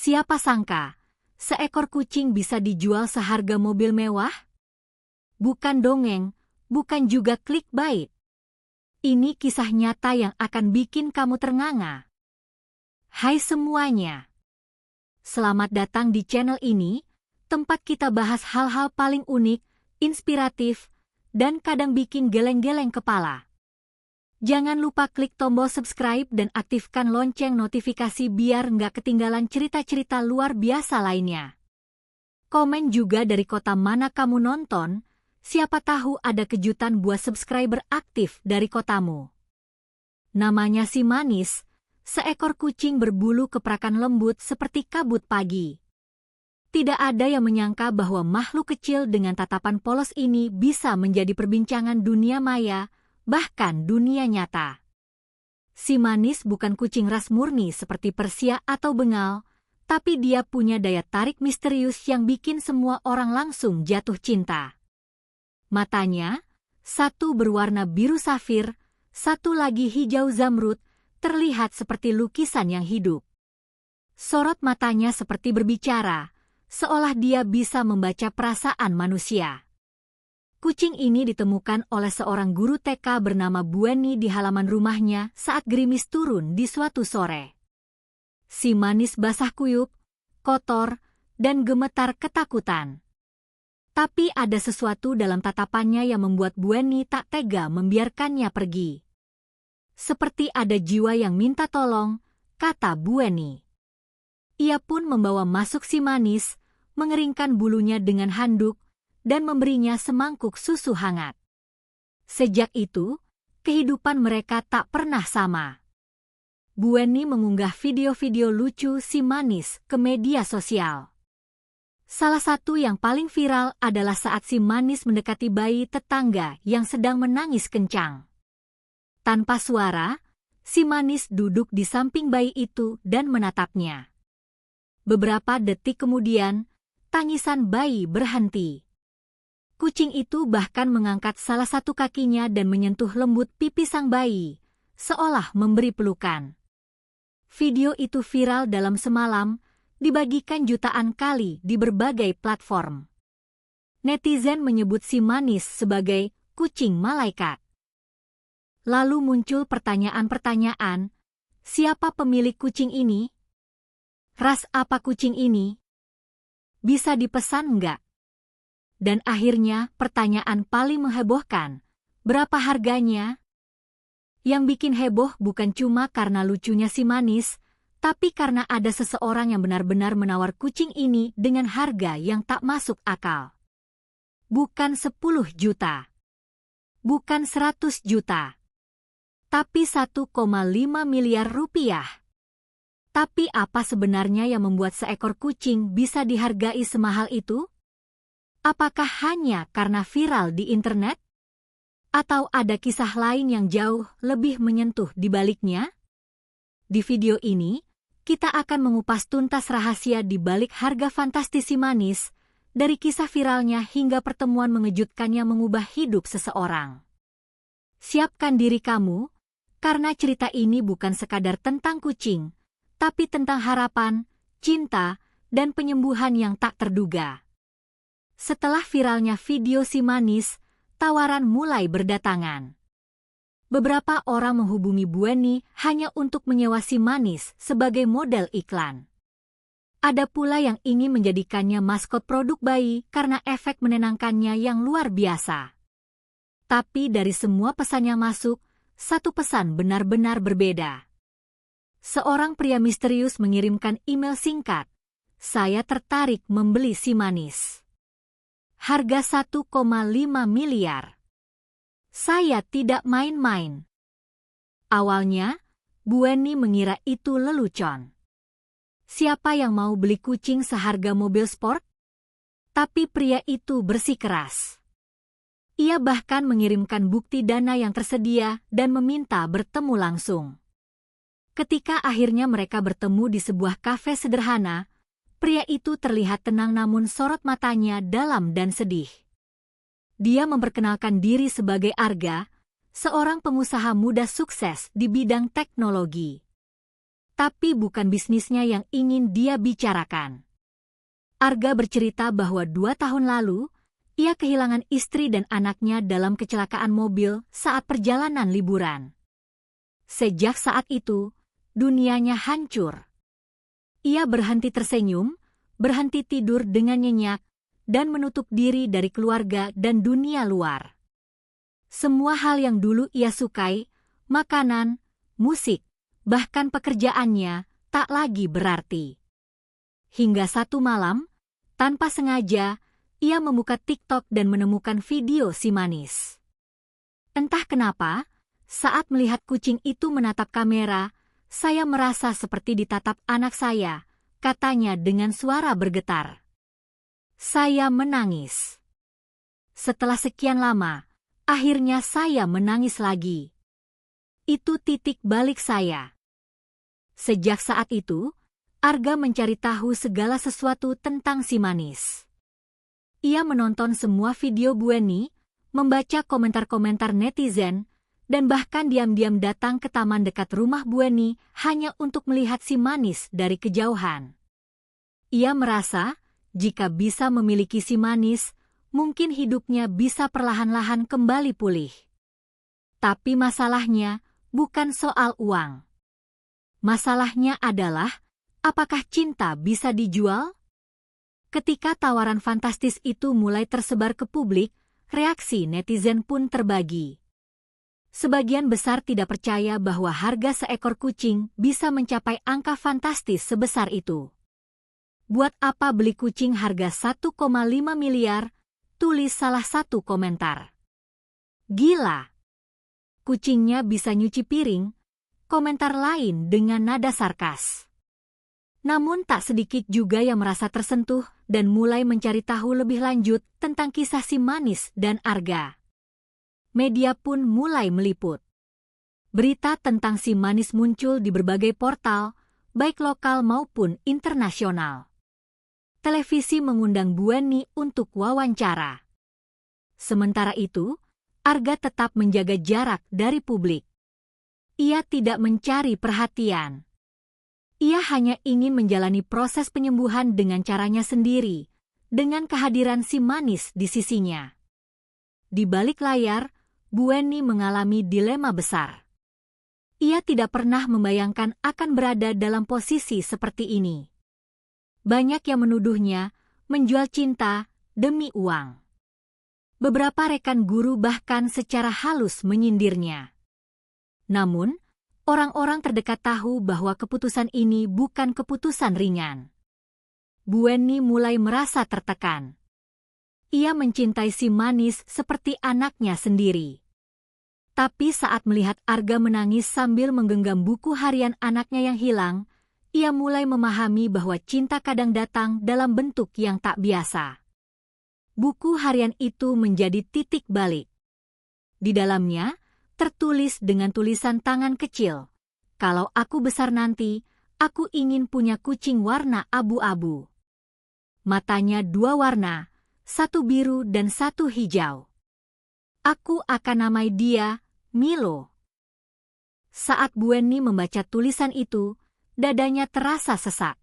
Siapa sangka, seekor kucing bisa dijual seharga mobil mewah? Bukan dongeng, bukan juga clickbait. Ini kisah nyata yang akan bikin kamu ternganga. Hai semuanya. Selamat datang di channel ini, tempat kita bahas hal-hal paling unik, inspiratif, dan kadang bikin geleng-geleng kepala. Jangan lupa klik tombol subscribe dan aktifkan lonceng notifikasi biar nggak ketinggalan cerita-cerita luar biasa lainnya. Komen juga dari kota mana kamu nonton, siapa tahu ada kejutan buat subscriber aktif dari kotamu. Namanya si Manis, seekor kucing berbulu keprakan lembut seperti kabut pagi. Tidak ada yang menyangka bahwa makhluk kecil dengan tatapan polos ini bisa menjadi perbincangan dunia maya, bahkan dunia nyata. Si Manis bukan kucing ras murni seperti Persia atau Bengal, tapi dia punya daya tarik misterius yang bikin semua orang langsung jatuh cinta. Matanya, satu berwarna biru safir, satu lagi hijau zamrud, terlihat seperti lukisan yang hidup. Sorot matanya seperti berbicara, seolah dia bisa membaca perasaan manusia. Kucing ini ditemukan oleh seorang guru TK bernama Bueni di halaman rumahnya saat gerimis turun di suatu sore. Si Manis basah kuyup, kotor, dan gemetar ketakutan. Tapi ada sesuatu dalam tatapannya yang membuat Bueni tak tega membiarkannya pergi. Seperti ada jiwa yang minta tolong, kata Bueni. Ia pun membawa masuk si Manis, mengeringkan bulunya dengan handuk, dan memberinya semangkuk susu hangat. Sejak itu, kehidupan mereka tak pernah sama. Bueni mengunggah video-video lucu si Manis ke media sosial. Salah satu yang paling viral adalah saat si Manis mendekati bayi tetangga yang sedang menangis kencang. Tanpa suara, si Manis duduk di samping bayi itu dan menatapnya. Beberapa detik kemudian, tangisan bayi berhenti. Kucing itu bahkan mengangkat salah satu kakinya dan menyentuh lembut pipi sang bayi, seolah memberi pelukan. Video itu viral dalam semalam, dibagikan jutaan kali di berbagai platform. Netizen menyebut si Manis sebagai kucing malaikat. Lalu muncul pertanyaan-pertanyaan, siapa pemilik kucing ini? Ras apa kucing ini? Bisa dipesan nggak? Dan akhirnya pertanyaan paling menghebohkan, berapa harganya? Yang bikin heboh bukan cuma karena lucunya si Manis, tapi karena ada seseorang yang benar-benar menawar kucing ini dengan harga yang tak masuk akal. Bukan 10 juta. Bukan 100 juta. Tapi 1,5 miliar rupiah. Tapi apa sebenarnya yang membuat seekor kucing bisa dihargai semahal itu? Apakah hanya karena viral di internet? Atau ada kisah lain yang jauh lebih menyentuh di baliknya? Di video ini, kita akan mengupas tuntas rahasia di balik harga fantastis si Manis, dari kisah viralnya hingga pertemuan mengejutkan yang mengubah hidup seseorang. Siapkan diri kamu, karena cerita ini bukan sekadar tentang kucing, tapi tentang harapan, cinta, dan penyembuhan yang tak terduga. Setelah viralnya video si Manis, tawaran mulai berdatangan. Beberapa orang menghubungi Bueni hanya untuk menyewa si Manis sebagai model iklan. Ada pula yang ingin menjadikannya maskot produk bayi karena efek menenangkannya yang luar biasa. Tapi dari semua pesan yang masuk, satu pesan benar-benar berbeda. Seorang pria misterius mengirimkan email singkat, "Saya tertarik membeli si Manis. Harga 1,5 miliar. Saya tidak main-main." Awalnya, Bueni mengira itu lelucon. Siapa yang mau beli kucing seharga mobil sport? Tapi pria itu bersikeras. Ia bahkan mengirimkan bukti dana yang tersedia dan meminta bertemu langsung. Ketika akhirnya mereka bertemu di sebuah kafe sederhana, pria itu terlihat tenang namun sorot matanya dalam dan sedih. Dia memperkenalkan diri sebagai Arga, seorang pengusaha muda sukses di bidang teknologi. tapi bukan bisnisnya yang ingin dia bicarakan. Arga bercerita bahwa 2 tahun lalu, ia kehilangan istri dan anaknya dalam kecelakaan mobil saat perjalanan liburan. Sejak saat itu, dunianya hancur. Ia berhenti tersenyum, berhenti tidur dengan nyenyak, dan menutup diri dari keluarga dan dunia luar. Semua hal yang dulu ia sukai, makanan, musik, bahkan pekerjaannya, tak lagi berarti. Hingga satu malam, tanpa sengaja, ia membuka TikTok dan menemukan video si manis. Entah kenapa, saat melihat kucing itu menatap kamera, saya merasa seperti ditatap anak saya, katanya dengan suara bergetar. Saya menangis. Setelah sekian lama, akhirnya saya menangis lagi. Itu titik balik saya. Sejak saat itu, Arga mencari tahu segala sesuatu tentang si manis. Ia menonton semua video Bu Eni, membaca komentar-komentar netizen, dan bahkan diam-diam datang ke taman dekat rumah Bu Eni hanya untuk melihat si manis dari kejauhan. Ia merasa, jika bisa memiliki si manis, mungkin hidupnya bisa perlahan-lahan kembali pulih. Tapi masalahnya bukan soal uang. Masalahnya adalah, apakah cinta bisa dijual? Ketika tawaran fantastis itu mulai tersebar ke publik, reaksi netizen pun terbagi. Sebagian besar tidak percaya bahwa harga seekor kucing bisa mencapai angka fantastis sebesar itu. Buat apa beli kucing harga 1,5 miliar? Tulis salah satu komentar. Gila! Kucingnya bisa nyuci piring? Komentar lain dengan nada sarkas. Namun tak sedikit juga yang merasa tersentuh dan mulai mencari tahu lebih lanjut tentang kisah si manis dan Arga. Media pun mulai meliput. Berita tentang si manis muncul di berbagai portal, baik lokal maupun internasional. Televisi mengundang Bu Eni untuk wawancara. Sementara itu, Arga tetap menjaga jarak dari publik. Ia tidak mencari perhatian. Ia hanya ingin menjalani proses penyembuhan dengan caranya sendiri, dengan kehadiran si manis di sisinya. Di balik layar, Bu Eni mengalami dilema besar. Ia tidak pernah membayangkan akan berada dalam posisi seperti ini. Banyak yang menuduhnya menjual cinta demi uang. Beberapa rekan guru bahkan secara halus menyindirnya. Namun, orang-orang terdekat tahu bahwa keputusan ini bukan keputusan ringan. Bu Eni mulai merasa tertekan. Ia mencintai si manis seperti anaknya sendiri. Tapi saat melihat Arga menangis sambil menggenggam buku harian anaknya yang hilang, ia mulai memahami bahwa cinta kadang datang dalam bentuk yang tak biasa. Buku harian itu menjadi titik balik. Di dalamnya, tertulis dengan tulisan tangan kecil, "Kalau aku besar nanti, aku ingin punya kucing warna abu-abu. Matanya 2 warna, 1 biru dan 1 hijau. Aku akan namai dia Milo." Saat Bu Eni membaca tulisan itu, dadanya terasa sesak.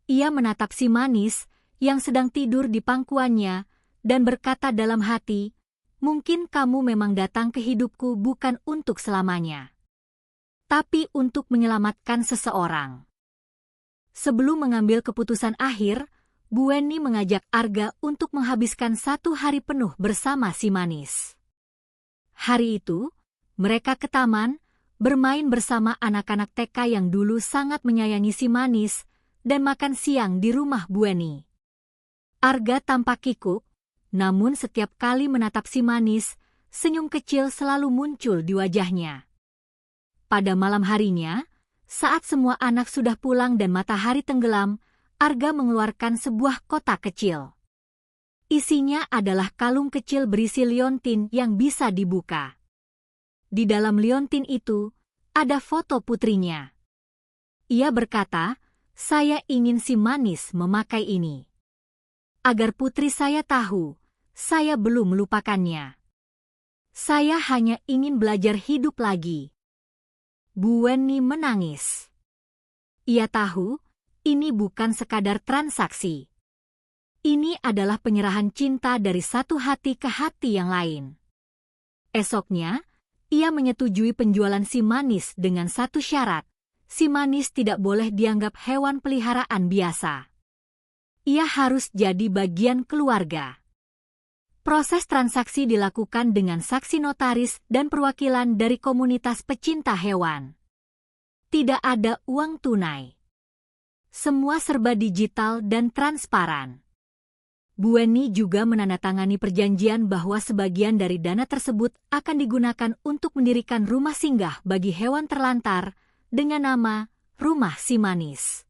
Ia menatap si manis yang sedang tidur di pangkuannya dan berkata dalam hati, "Mungkin kamu memang datang ke hidupku bukan untuk selamanya, tapi untuk menyelamatkan seseorang." Sebelum mengambil keputusan akhir, Bu Eni mengajak Arga untuk menghabiskan 1 hari penuh bersama si manis. Hari itu, mereka ke taman, bermain bersama anak-anak TK yang dulu sangat menyayangi si manis, dan makan siang di rumah Bu Eni. Arga tampak kikuk, namun setiap kali menatap si manis, senyum kecil selalu muncul di wajahnya. Pada malam harinya, saat semua anak sudah pulang dan matahari tenggelam, Arga mengeluarkan sebuah kotak kecil. Isinya adalah kalung kecil berisi liontin yang bisa dibuka. Di dalam liontin itu, ada foto putrinya. Ia berkata, "Saya ingin si manis memakai ini. Agar putri saya tahu, saya belum melupakannya. Saya hanya ingin belajar hidup lagi." Bu Eni menangis. Ia tahu, ini bukan sekadar transaksi. Ini adalah penyerahan cinta dari satu hati ke hati yang lain. Esoknya, ia menyetujui penjualan si manis dengan satu syarat. Si manis tidak boleh dianggap hewan peliharaan biasa. Ia harus jadi bagian keluarga. Proses transaksi dilakukan dengan saksi notaris dan perwakilan dari komunitas pecinta hewan. Tidak ada uang tunai. Semua serba digital dan transparan. Bu Weni juga menandatangani perjanjian bahwa sebagian dari dana tersebut akan digunakan untuk mendirikan rumah singgah bagi hewan terlantar dengan nama Rumah Si Manis.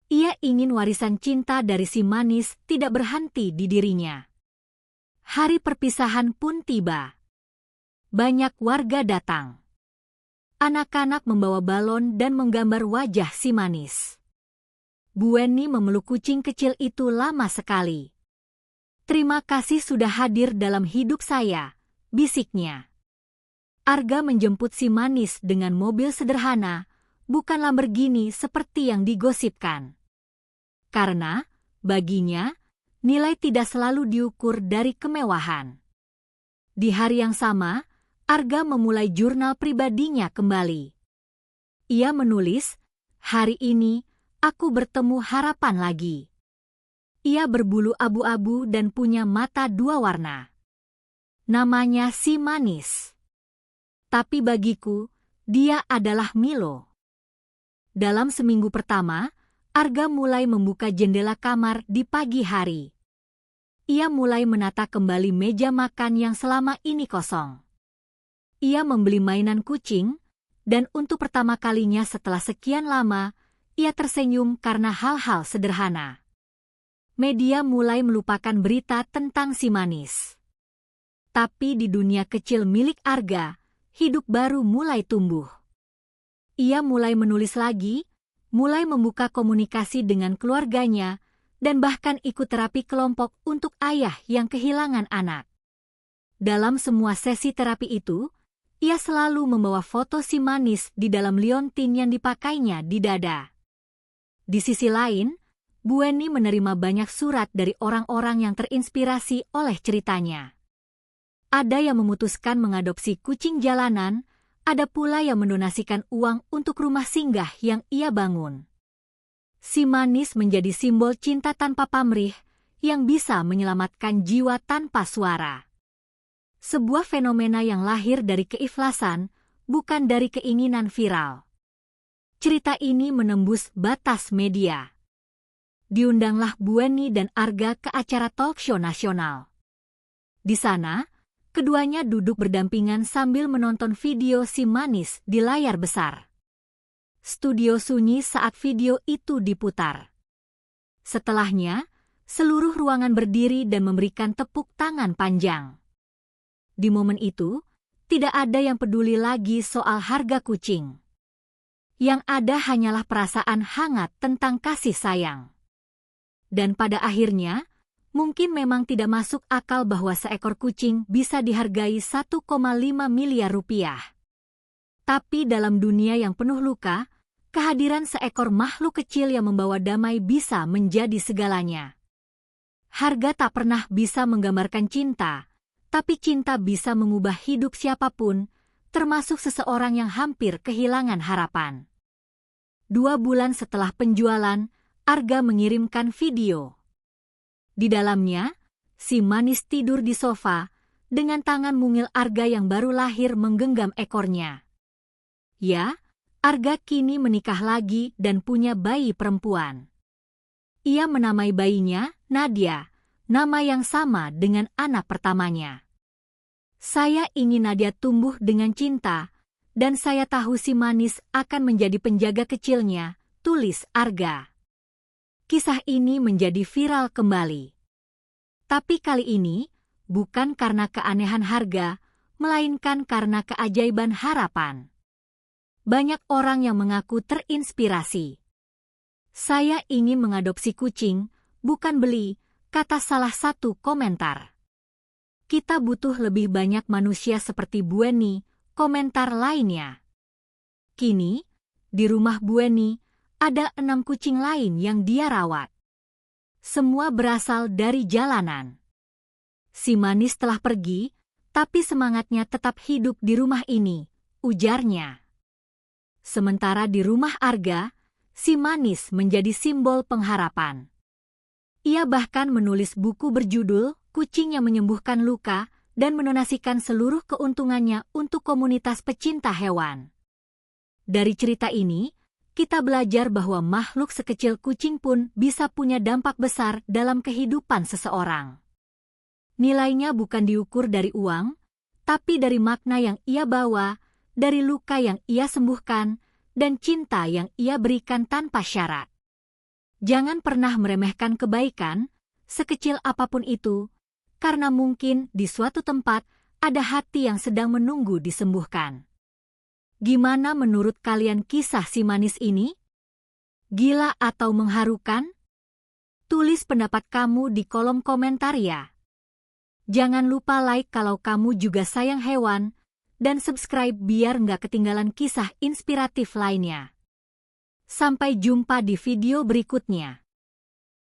Ia ingin warisan cinta dari si manis tidak berhenti di dirinya. Hari perpisahan pun tiba. Banyak warga datang. Anak-anak membawa balon dan menggambar wajah si manis. Bu Weni memeluk kucing kecil itu lama sekali. "Terima kasih sudah hadir dalam hidup saya," bisiknya. Arga menjemput si manis dengan mobil sederhana, bukan Lamborghini seperti yang digosipkan. Karena, baginya, nilai tidak selalu diukur dari kemewahan. Di hari yang sama, Arga memulai jurnal pribadinya kembali. Ia menulis, "Hari ini, aku bertemu harapan lagi." Ia berbulu abu-abu dan punya mata dua warna. Namanya Si Manis. Tapi bagiku, dia adalah Milo. Dalam seminggu pertama, Arga mulai membuka jendela kamar di pagi hari. Ia mulai menata kembali meja makan yang selama ini kosong. Ia membeli mainan kucing, dan untuk pertama kalinya setelah sekian lama, ia tersenyum karena hal-hal sederhana. Media mulai melupakan berita tentang si manis. Tapi di dunia kecil milik Arga, hidup baru mulai tumbuh. Ia mulai menulis lagi, mulai membuka komunikasi dengan keluarganya, dan bahkan ikut terapi kelompok untuk ayah yang kehilangan anak. Dalam semua sesi terapi itu, ia selalu membawa foto si manis di dalam liontin yang dipakainya di dada. Di sisi lain, Bu Weni menerima banyak surat dari orang-orang yang terinspirasi oleh ceritanya. Ada yang memutuskan mengadopsi kucing jalanan, ada pula yang mendonasikan uang untuk rumah singgah yang ia bangun. Si manis menjadi simbol cinta tanpa pamrih yang bisa menyelamatkan jiwa tanpa suara. Sebuah fenomena yang lahir dari keikhlasan, bukan dari keinginan viral. Cerita ini menembus batas media. Diundanglah Bu Weni dan Arga ke acara talk show nasional. Di sana, keduanya duduk berdampingan sambil menonton video si manis di layar besar. Studio sunyi saat video itu diputar. Setelahnya, seluruh ruangan berdiri dan memberikan tepuk tangan panjang. Di momen itu, tidak ada yang peduli lagi soal harga kucing. Yang ada hanyalah perasaan hangat tentang kasih sayang. Dan pada akhirnya, mungkin memang tidak masuk akal bahwa seekor kucing bisa dihargai 1,5 miliar rupiah. Tapi dalam dunia yang penuh luka, kehadiran seekor makhluk kecil yang membawa damai bisa menjadi segalanya. Harga tak pernah bisa menggambarkan cinta, tapi cinta bisa mengubah hidup siapapun, termasuk seseorang yang hampir kehilangan harapan. 2 bulan setelah penjualan, Arga mengirimkan video. Di dalamnya, si manis tidur di sofa, dengan tangan mungil Arga yang baru lahir menggenggam ekornya. Ya, Arga kini menikah lagi dan punya bayi perempuan. Ia menamai bayinya Nadia, nama yang sama dengan anak pertamanya. "Saya ingin Nadia tumbuh dengan cinta, dan saya tahu si manis akan menjadi penjaga kecilnya," tulis Arga. Kisah ini menjadi viral kembali. Tapi kali ini, bukan karena keanehan harga, melainkan karena keajaiban harapan. Banyak orang yang mengaku terinspirasi. "Saya ingin mengadopsi kucing, bukan beli," kata salah satu komentar. "Kita butuh lebih banyak manusia seperti Bu Weni," komentar lainnya. Kini, di rumah Bu Weni, ada 6 kucing lain yang dia rawat. Semua berasal dari jalanan. Si manis telah pergi, tapi semangatnya tetap hidup di rumah ini, ujarnya. Sementara di rumah Arga, si manis menjadi simbol pengharapan. Ia bahkan menulis buku berjudul Kucing yang Menyembuhkan Luka dan mendonasikan seluruh keuntungannya untuk komunitas pecinta hewan. Dari cerita ini, kita belajar bahwa makhluk sekecil kucing pun bisa punya dampak besar dalam kehidupan seseorang. Nilainya bukan diukur dari uang, tapi dari makna yang ia bawa, dari luka yang ia sembuhkan, dan cinta yang ia berikan tanpa syarat. Jangan pernah meremehkan kebaikan, sekecil apapun itu, karena mungkin di suatu tempat ada hati yang sedang menunggu disembuhkan. Gimana menurut kalian kisah si manis ini? Gila atau mengharukan? Tulis pendapat kamu di kolom komentar ya. Jangan lupa like kalau kamu juga sayang hewan, dan subscribe biar nggak ketinggalan kisah inspiratif lainnya. Sampai jumpa di video berikutnya.